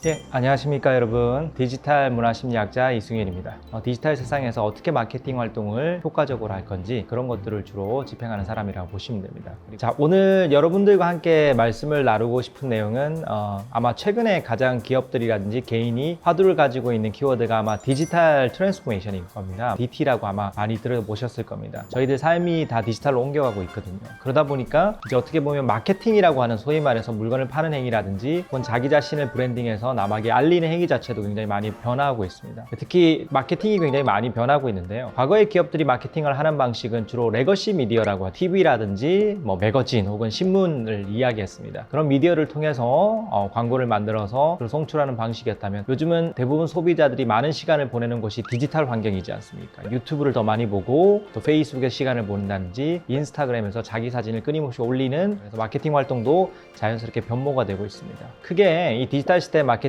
예, 안녕하십니까 여러분. 디지털 문화심리학자 이승일입니다. 디지털 세상에서 어떻게 마케팅 활동을 효과적으로 할 건지 그런 것들을 주로 집행하는 사람이라고 보시면 됩니다. 자, 오늘 여러분들과 함께 말씀을 나누고 싶은 내용은 아마 최근에 가장 기업들이라든지 개인이 화두를 가지고 있는 키워드가 아마 디지털 트랜스포메이션일 겁니다. DT라고 아마 많이 들어보셨을 겁니다. 저희들 삶이 다 디지털로 옮겨가고 있거든요. 그러다 보니까 이제 어떻게 보면 마케팅이라고 하는 소위 말해서 물건을 파는 행위라든지 혹은 자기 자신을 브랜딩해서 남에게 알리는 행위 자체도 굉장히 많이 변화하고 있습니다. 특히 마케팅이 굉장히 많이 변하고 있는데요. 과거의 기업들이 마케팅을 하는 방식은 주로 레거시 미디어라고 TV라든지 매거진 혹은 신문을 이야기했습니다. 그런 미디어를 통해서 광고를 만들어서 그걸 송출하는 방식이었다면 요즘은 대부분 소비자들이 많은 시간을 보내는 곳이 디지털 환경이지 않습니까? 유튜브를 더 많이 보고 또 페이스북에 시간을 보낸다든지 인스타그램에서 자기 사진을 끊임없이 올리는 그래서 마케팅 활동도 자연스럽게 변모가 되고 있습니다. 크게 이 디지털 시대 마케팅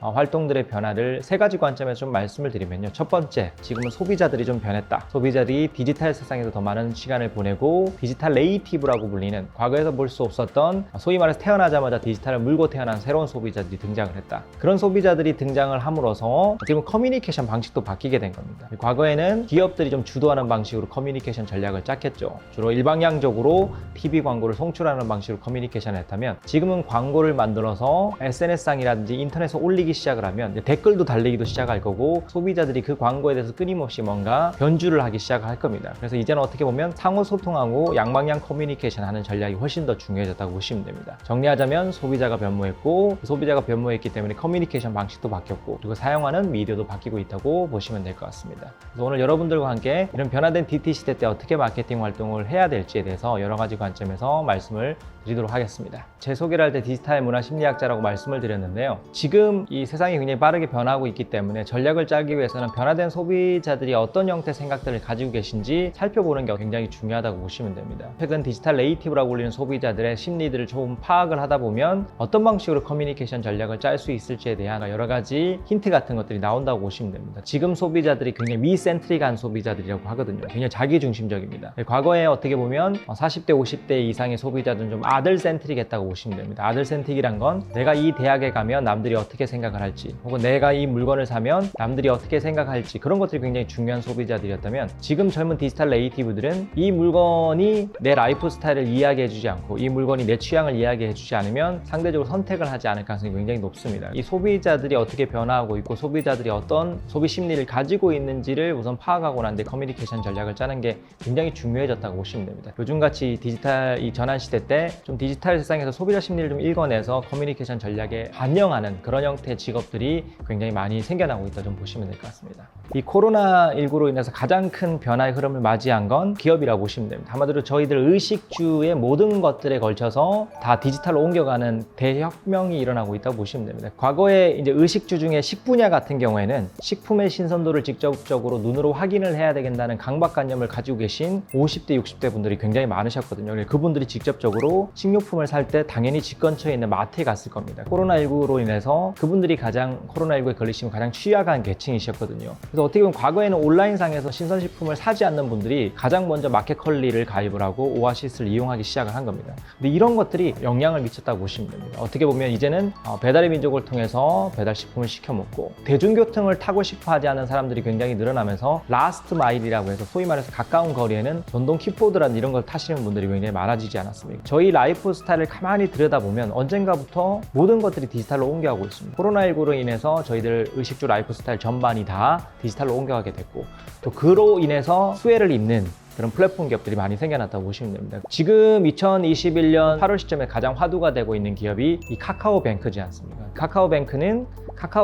활동들의 변화를 세 가지 관점에서 좀 말씀을 드리면요. 첫 번째, 지금은 소비자들이 좀 변했다. 소비자들이 디지털 세상에서 더 많은 시간을 보내고 디지털 네이티브라고 불리는 과거에서 볼 수 없었던 소위 말해서 태어나자마자 디지털을 물고 태어난 새로운 소비자들이 등장을 했다. 그런 소비자들이 등장을 함으로써 어떻게 보면 커뮤니케이션 방식도 바뀌게 된 겁니다. 과거에는 기업들이 좀 주도하는 방식으로 커뮤니케이션 전략을 짰겠죠. 주로 일방향적으로 TV 광고를 송출하는 방식으로 커뮤니케이션을 했다면 지금은 광고를 만들어서 SNS상이라든지 인터넷에 올리기 시작을 하면 댓글도 달리기도 시작할 거고 소비자들이 그 광고에 대해서 끊임없이 뭔가 변주를 하기 시작할 겁니다. 그래서 이제는 어떻게 보면 상호 소통하고 양방향 커뮤니케이션 하는 전략이 훨씬 더 중요해졌다고 보시면 됩니다. 정리하자면 소비자가 변모했고 소비자가 변모했기 때문에 커뮤니케이션 방식도 바뀌었고 그리고 사용하는 미디어도 바뀌고 있다고 보시면 될 것 같습니다. 그래서 오늘 여러분들과 함께 이런 변화된 DT 시대 때 어떻게 마케팅 활동을 해야 될지에 대해서 여러 가지 관점에서 말씀을 드리도록 하겠습니다. 제 소개를 할 때 디지털 문화 심리학자라고 말씀을 드렸는데요. 지금 이 세상이 굉장히 빠르게 변하고 있기 때문에 전략을 짜기 위해서는 변화된 소비자들이 어떤 형태의 생각들을 가지고 계신지 살펴보는 게 굉장히 중요하다고 보시면 됩니다. 최근 디지털 네이티브라고 불리는 소비자들의 심리들을 조금 파악을 하다 보면 어떤 방식으로 커뮤니케이션 전략을 짤 수 있을지에 대한 여러 가지 힌트 같은 것들이 나온다고 보시면 됩니다. 지금 소비자들이 굉장히 미센트릭한 소비자들이라고 하거든요. 굉장히 자기중심적입니다. 과거에 어떻게 보면 40대, 50대 이상의 소비자들은 좀 아들센트릭했다고 보시면 됩니다. 아들센트릭이란 건 내가 이 대학에 가면 남들이 어떻게 생각을 할지 혹은 내가 이 물건을 사면 남들이 어떻게 생각할지 그런 것들이 굉장히 중요한 소비자들이었다면 지금 젊은 디지털 네이티브들은 이 물건이 내 라이프 스타일을 이야기해주지 않고 이 물건이 내 취향을 이야기해주지 않으면 상대적으로 선택을 하지 않을 가능성이 굉장히 높습니다. 이 소비자들이 어떻게 변화하고 있고 소비자들이 어떤 소비 심리를 가지고 있는지를 우선 파악하고 난 뒤에 커뮤니케이션 전략을 짜는 게 굉장히 중요해졌다고 보시면 됩니다. 요즘같이 디지털 이 전환 시대 때 좀 디지털 세상에서 소비자 심리를 좀 읽어내서 커뮤니케이션 전략에 반영하는 그런 형태의 직업들이 굉장히 많이 생겨나고 있다 좀 보시면 될 것 같습니다. 이 코로나19로 인해서 가장 큰 변화의 흐름을 맞이한 건 기업이라고 보시면 됩니다. 한마디로 저희들 의식주의 모든 것들에 걸쳐서 다 디지털로 옮겨가는 대혁명이 일어나고 있다고 보시면 됩니다. 과거에 이제 의식주 중에 식분야 같은 경우에는 식품의 신선도를 직접적으로 눈으로 확인을 해야 되겠다는 강박관념을 가지고 계신 50대, 60대 분들이 굉장히 많으셨거든요. 그분들이 직접적으로 식료품을 살 때 당연히 집 근처에 있는 마트에 갔을 겁니다. 코로나19로 인해서 그분들이 코로나19에 걸리시면 가장 취약한 계층이셨거든요. 그래서 어떻게 보면 과거에는 온라인상에서 신선식품을 사지 않는 분들이 가장 먼저 마켓컬리를 가입을 하고 오아시스를 이용하기 시작을 한 겁니다. 근데 이런 것들이 영향을 미쳤다고 보시면 됩니다. 어떻게 보면 이제는 배달의 민족을 통해서 배달식품을 시켜 먹고 대중교통을 타고 싶어 하지 않는 사람들이 굉장히 늘어나면서 라스트 마일이라고 해서 소위 말해서 가까운 거리에는 전동 킥보드라는 이런 걸 타시는 분들이 굉장히 많아지지 않았습니까? 저희 라이프 스타일을 가만히 들여다보면 언젠가부터 모든 것들이 디지털로 옮겨가고 있습니다. 코로나19로 인해서 저희들 의식주 라이프 스타일 전반이 다 디지털로 옮겨가게 됐고 또 그로 인해서 수혜를 입는 그런 플랫폼 기업들이 많이 생겨났다고 보시면 됩니다. 지금 2021년 8월 시점에 가장 화두가 되고 있는 기업이 이 카카오뱅크지 않습니까? 카카오뱅크는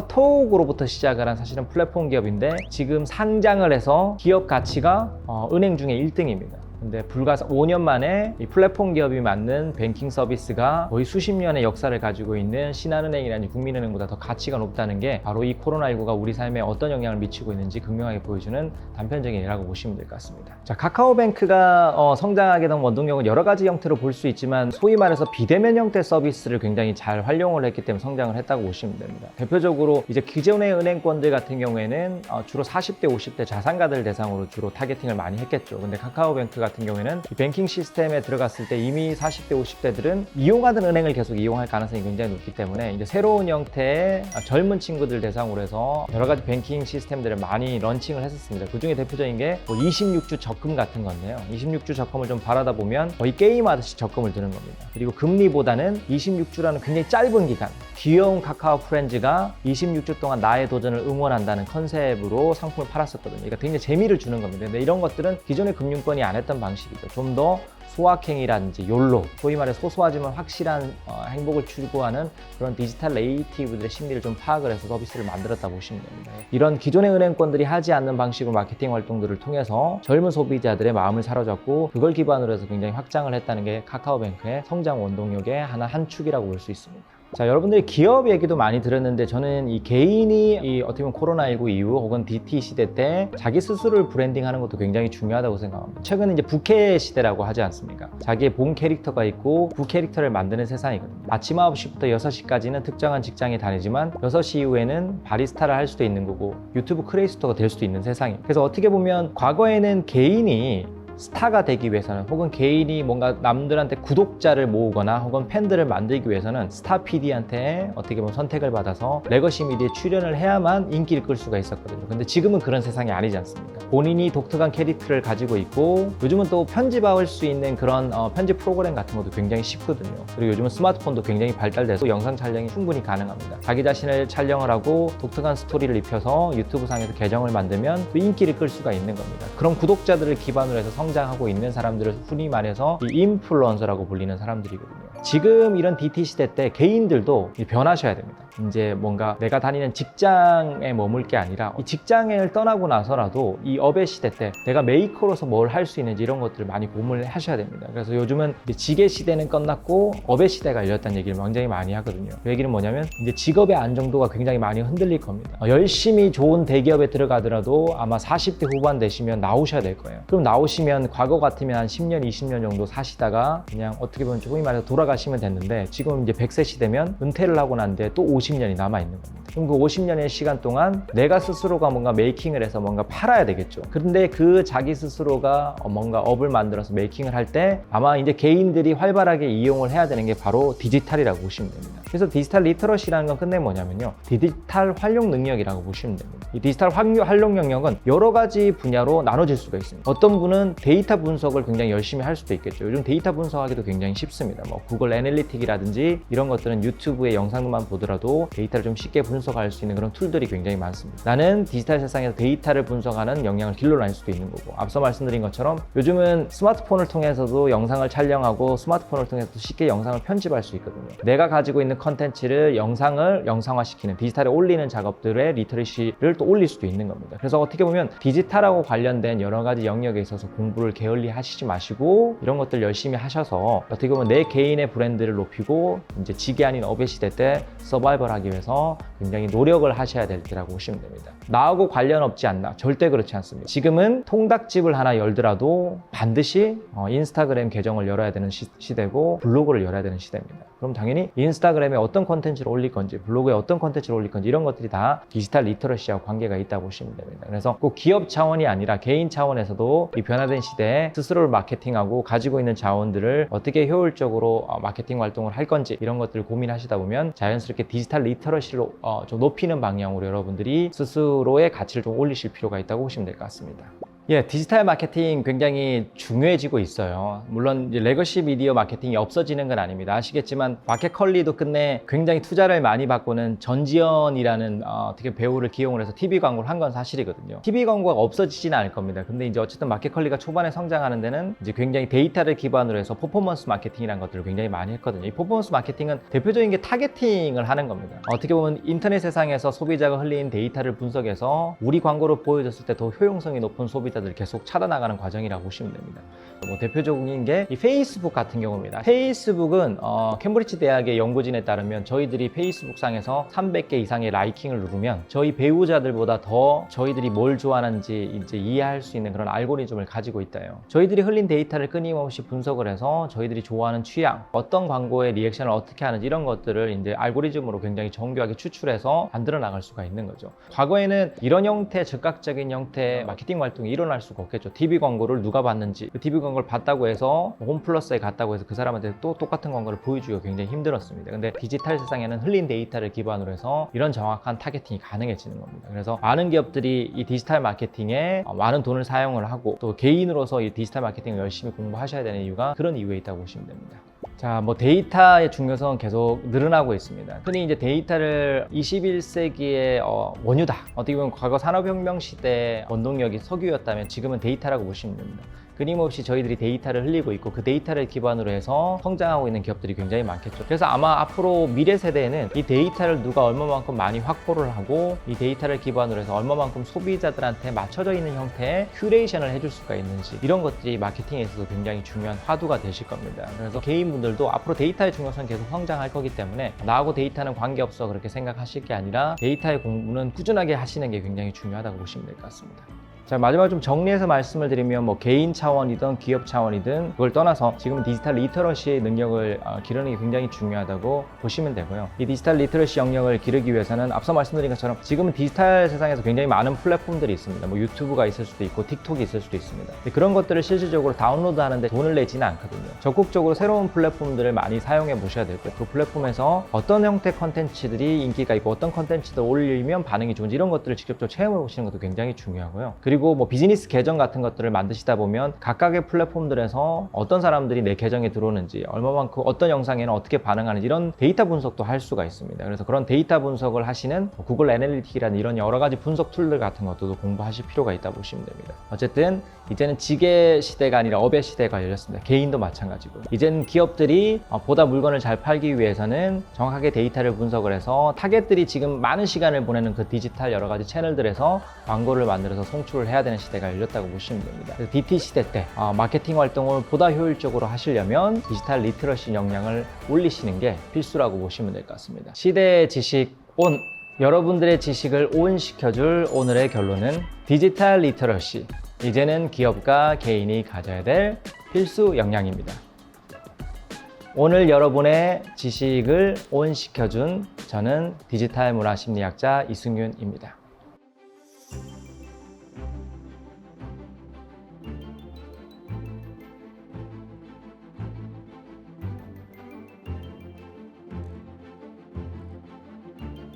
카카오톡으로부터 시작을 한 사실은 플랫폼 기업인데 지금 상장을 해서 기업 가치가 은행 중에 1등입니다. 근데 불과 5년 만에 이 플랫폼 기업이 만든 뱅킹 서비스가 거의 수십 년의 역사를 가지고 있는 신한은행이라든지 국민은행보다 더 가치가 높다는 게 바로 이 코로나19가 우리 삶에 어떤 영향을 미치고 있는지 극명하게 보여주는 단편적인 예라고 보시면 될 것 같습니다. 자, 카카오뱅크가 성장하게 된 원동력은 여러 가지 형태로 볼 수 있지만 소위 말해서 비대면 형태 서비스를 굉장히 잘 활용을 했기 때문에 성장을 했다고 보시면 됩니다. 대표적으로 이제 기존의 은행권들 같은 경우에는 주로 40대, 50대 자산가들 대상으로 주로 타겟팅을 많이 했겠죠. 근데 카카오뱅크가 같은 경우에는 이 뱅킹 시스템에 들어갔을 때 이미 40대, 50대들은 이용하던 은행을 계속 이용할 가능성이 굉장히 높기 때문에 이제 새로운 형태의 젊은 친구들 대상으로 해서 여러 가지 뱅킹 시스템들을 많이 런칭을 했었습니다. 그 중에 대표적인 게 26주 적금 같은 건데요. 26주 적금을 좀 바라다 보면 거의 게임하듯이 적금을 드는 겁니다. 그리고 금리보다는 26주라는 굉장히 짧은 기간, 귀여운 카카오 프렌즈가 26주 동안 나의 도전을 응원한다는 컨셉으로 상품을 팔았었거든요. 그러니까 굉장히 재미를 주는 겁니다. 근데 이런 것들은 기존의 금융권이 안 했던 방식이죠. 좀 더 소확행이라든지 욜로, 소위 말해 소소하지만 확실한 행복을 추구하는 그런 디지털 네이티브들의 심리를 좀 파악을 해서 서비스를 만들었다 보시면 됩니다. 이런 기존의 은행권들이 하지 않는 방식으로 마케팅 활동들을 통해서 젊은 소비자들의 마음을 사로잡고 그걸 기반으로 해서 굉장히 확장을 했다는 게 카카오뱅크의 성장 원동력의 한 축이라고 볼 수 있습니다. 자, 여러분들이 기업 얘기도 많이 들었는데 저는 이 개인이 어떻게 보면 코로나19 이후 혹은 DT 시대 때 자기 스스로를 브랜딩하는 것도 굉장히 중요하다고 생각합니다. 최근에 이제 부캐 시대라고 하지 않습니까? 자기의 본 캐릭터가 있고 그 캐릭터를 만드는 세상이거든요. 아침 9시부터 6시까지는 특정한 직장에 다니지만 6시 이후에는 바리스타를 할 수도 있는 거고 유튜브 크리에이터가 될 수도 있는 세상이에요. 그래서 어떻게 보면 과거에는 개인이 스타가 되기 위해서는 혹은 개인이 뭔가 남들한테 구독자를 모으거나 혹은 팬들을 만들기 위해서는 스타 PD한테 어떻게 보면 선택을 받아서 레거시 미디어에 출연을 해야만 인기를 끌 수가 있었거든요. 근데 지금은 그런 세상이 아니지 않습니까? 본인이 독특한 캐릭터를 가지고 있고 요즘은 또 편집할 수 있는 그런 편집 프로그램 같은 것도 굉장히 쉽거든요. 그리고 요즘은 스마트폰도 굉장히 발달돼서 영상 촬영이 충분히 가능합니다. 자기 자신을 촬영을 하고 독특한 스토리를 입혀서 유튜브 상에서 계정을 만들면 또 인기를 끌 수가 있는 겁니다. 그런 구독자들을 기반으로 해서 성장하고 있는 사람들을 흔히 말해서 이 인플루언서라고 불리는 사람들이거든요. 지금 이런 DT 시대 때 개인들도 변하셔야 됩니다. 이제 뭔가 내가 다니는 직장에 머물 게 아니라 이 직장을 떠나고 나서라도 이 업의 시대 때 내가 메이커로서 뭘 할 수 있는지 이런 것들을 많이 고민을 하셔야 됩니다. 그래서 요즘은 이제 직의 시대는 끝났고 업의 시대가 열렸다는 얘기를 굉장히 많이 하거든요. 그 얘기는 뭐냐면 이제 직업의 안정도가 굉장히 많이 흔들릴 겁니다. 열심히 좋은 대기업에 들어가더라도 아마 40대 후반 되시면 나오셔야 될 거예요. 그럼 나오시면 과거 같으면 한 10년, 20년 정도 사시다가 그냥 어떻게 보면 조금 말해서 돌아가시면 됐는데 지금 이제 100세 시대면 은퇴를 하고 난 뒤에 또 50년이 남아있는 겁니다. 그럼 그 50년의 시간 동안 내가 스스로가 뭔가 메이킹을 해서 뭔가 팔아야 되겠죠. 그런데 그 자기 스스로가 뭔가 업을 만들어서 메이킹을 할 때 아마 이제 개인들이 활발하게 이용을 해야 되는 게 바로 디지털이라고 보시면 됩니다. 그래서 디지털 리터러시라는 건 끝내 뭐냐면요. 디지털 활용 능력이라고 보시면 됩니다. 이 디지털 활용 능력은 여러 가지 분야로 나눠질 수가 있습니다. 어떤 분은 데이터 분석을 굉장히 열심히 할 수도 있겠죠. 요즘 데이터 분석하기도 굉장히 쉽습니다. 뭐 구글 애널리틱이라든지 이런 것들은 유튜브의 영상만 보더라도 데이터를 좀 쉽게 분석할 수 있는 그런 툴들이 굉장히 많습니다. 나는 디지털 세상에서 데이터를 분석하는 역량을 길러낼 수도 있는 거고 앞서 말씀드린 것처럼 요즘은 스마트폰을 통해서도 영상을 촬영하고 스마트폰을 통해서도 쉽게 영상을 편집할 수 있거든요. 내가 가지고 있는 컨텐츠를 영상을 영상화시키는 디지털에 올리는 작업들의 리터러시를 또 올릴 수도 있는 겁니다. 그래서 어떻게 보면 디지털하고 관련된 여러 가지 영역에 있어서 공부를 게을리 하시지 마시고 이런 것들 열심히 하셔서 어떻게 보면 내 개인의 브랜드를 높이고 이제 직이 아닌 업의 시대 때 서바이벌 하기 위해서 굉장히 노력을 하셔야 될 때라고 보시면 됩니다. 나하고 관련 없지 않나? 절대 그렇지 않습니다. 지금은 통닭집을 하나 열더라도 반드시 인스타그램 계정을 열어야 되는 시대고 블로그를 열어야 되는 시대입니다. 그럼 당연히 인스타그램에 어떤 콘텐츠를 올릴 건지 블로그에 어떤 콘텐츠를 올릴 건지 이런 것들이 다 디지털 리터러시하고 관계가 있다고 보시면 됩니다. 그래서 꼭 기업 차원이 아니라 개인 차원에서도 이 변화된 시대에 스스로를 마케팅하고 가지고 있는 자원들을 어떻게 효율적으로 마케팅 활동을 할 건지 이런 것들을 고민하시다 보면 자연스럽게 디지털 리터러시를 좀 높이는 방향으로 여러분들이 스스로의 가치를 좀 올리실 필요가 있다고 보시면 될 것 같습니다. 예, 디지털 마케팅 굉장히 중요해지고 있어요. 물론 이제 레거시 미디어 마케팅이 없어지는 건 아닙니다. 아시겠지만 마켓컬리도 끝내 굉장히 투자를 많이 받고는 전지현이라는 어떻게 배우를 기용을 해서 TV 광고를 한 건 사실이거든요. TV 광고가 없어지지는 않을 겁니다. 근데 이제 어쨌든 마켓컬리가 초반에 성장하는 데는 이제 굉장히 데이터를 기반으로 해서 퍼포먼스 마케팅이라는 것들을 굉장히 많이 했거든요. 이 퍼포먼스 마케팅은 대표적인 게 타겟팅을 하는 겁니다. 어떻게 보면 인터넷 세상에서 소비자가 흘린 데이터를 분석해서 우리 광고를 보여줬을 때 더 효용성이 높은 소비자들을 계속 찾아나가는 과정이라고 보시면 됩니다. 뭐 대표적인 게 이 페이스북 같은 경우입니다. 페이스북은 캠브리지 대학의 연구진에 따르면 저희들이 페이스북 상에서 300개 이상의 라이킹을 누르면 저희 배우자들보다 더 저희들이 뭘 좋아하는지 이제 이해할 수 있는 그런 알고리즘을 가지고 있다요. 저희들이 흘린 데이터를 끊임없이 분석을 해서 저희들이 좋아하는 취향, 어떤 광고의 리액션을 어떻게 하는지 이런 것들을 이제 알고리즘으로 굉장히 정교하게 추출해서 만들어 나갈 수가 있는 거죠. 과거에는 이런 형태, 즉각적인 형태의 마케팅 활동이 일어날 수가 없겠죠. TV 광고를 누가 봤는지, 그 TV 광고를 봤다고 해서 홈플러스에 갔다고 해서 그 사람한테 또 똑같은 광고를 보여주기가 굉장히 힘들었습니다. 근데 디지털 세상에는 흘린 데이터를 기반으로 해서 이런 정확한 타겟팅이 가능해지는 겁니다. 그래서 많은 기업들이 이 디지털 마케팅에 많은 돈을 사용을 하고 또 개인으로서 이 디지털 마케팅을 열심히 공부하셔야 되는 이유가 그런 이유에 있다고 보시면 됩니다. 자, 데이터의 중요성은 계속 늘어나고 있습니다. 흔히 이제 데이터를 21세기의 원유다. 어떻게 보면 과거 산업혁명 시대 원동력이 석유였다면 지금은 데이터라고 보시면 됩니다. 끊임없이 저희들이 데이터를 흘리고 있고 그 데이터를 기반으로 해서 성장하고 있는 기업들이 굉장히 많겠죠. 그래서 아마 앞으로 미래 세대에는 이 데이터를 누가 얼마만큼 많이 확보를 하고 이 데이터를 기반으로 해서 얼마만큼 소비자들한테 맞춰져 있는 형태의 큐레이션을 해줄 수가 있는지 이런 것들이 마케팅에 있어서 굉장히 중요한 화두가 되실 겁니다. 그래서 개인분들도 앞으로 데이터의 중요성은 계속 성장할 거기 때문에 나하고 데이터는 관계없어 그렇게 생각하실 게 아니라 데이터의 공부는 꾸준하게 하시는 게 굉장히 중요하다고 보시면 될 것 같습니다. 자, 마지막으로 좀 정리해서 말씀을 드리면 개인 차원이든 기업 차원이든 그걸 떠나서 지금 디지털 리터러시의 능력을 기르는 게 굉장히 중요하다고 보시면 되고요. 이 디지털 리터러시 영역을 기르기 위해서는 앞서 말씀드린 것처럼 지금은 디지털 세상에서 굉장히 많은 플랫폼들이 있습니다. 유튜브가 있을 수도 있고 틱톡이 있을 수도 있습니다. 그런 것들을 실질적으로 다운로드 하는데 돈을 내지는 않거든요. 적극적으로 새로운 플랫폼들을 많이 사용해 보셔야 되고요. 그 플랫폼에서 어떤 형태 컨텐츠들이 인기가 있고 어떤 컨텐츠들 올리면 반응이 좋은지 이런 것들을 직접적으로 체험해 보시는 것도 굉장히 중요하고요. 그리고 비즈니스 계정 같은 것들을 만드시다 보면 각각의 플랫폼들에서 어떤 사람들이 내 계정에 들어오는지 얼마만큼 어떤 영상에는 어떻게 반응하는지 이런 데이터 분석도 할 수가 있습니다. 그래서 그런 데이터 분석을 하시는 구글 애널리틱이라는 이런 여러 가지 분석 툴들 같은 것도 공부하실 필요가 있다 보시면 됩니다. 어쨌든 이제는 지계 시대가 아니라 업의 시대가 열렸습니다. 개인도 마찬가지고 이제는 기업들이 보다 물건을 잘 팔기 위해서는 정확하게 데이터를 분석을 해서 타겟들이 지금 많은 시간을 보내는 그 디지털 여러 가지 채널들에서 광고를 만들어서 송출을 해야 되는 시대가 열렸다고 보시면 됩니다. 그래서 DT 시대 때 마케팅 활동을 보다 효율적으로 하시려면 디지털 리터러시 역량을 올리시는 게 필수라고 보시면 될 것 같습니다. 시대의 지식 온! 여러분들의 지식을 온 시켜줄 오늘의 결론은 디지털 리터러시. 이제는 기업과 개인이 가져야 될 필수 역량입니다. 오늘 여러분의 지식을 온 시켜준 저는 디지털 문화심리학자 이승윤입니다.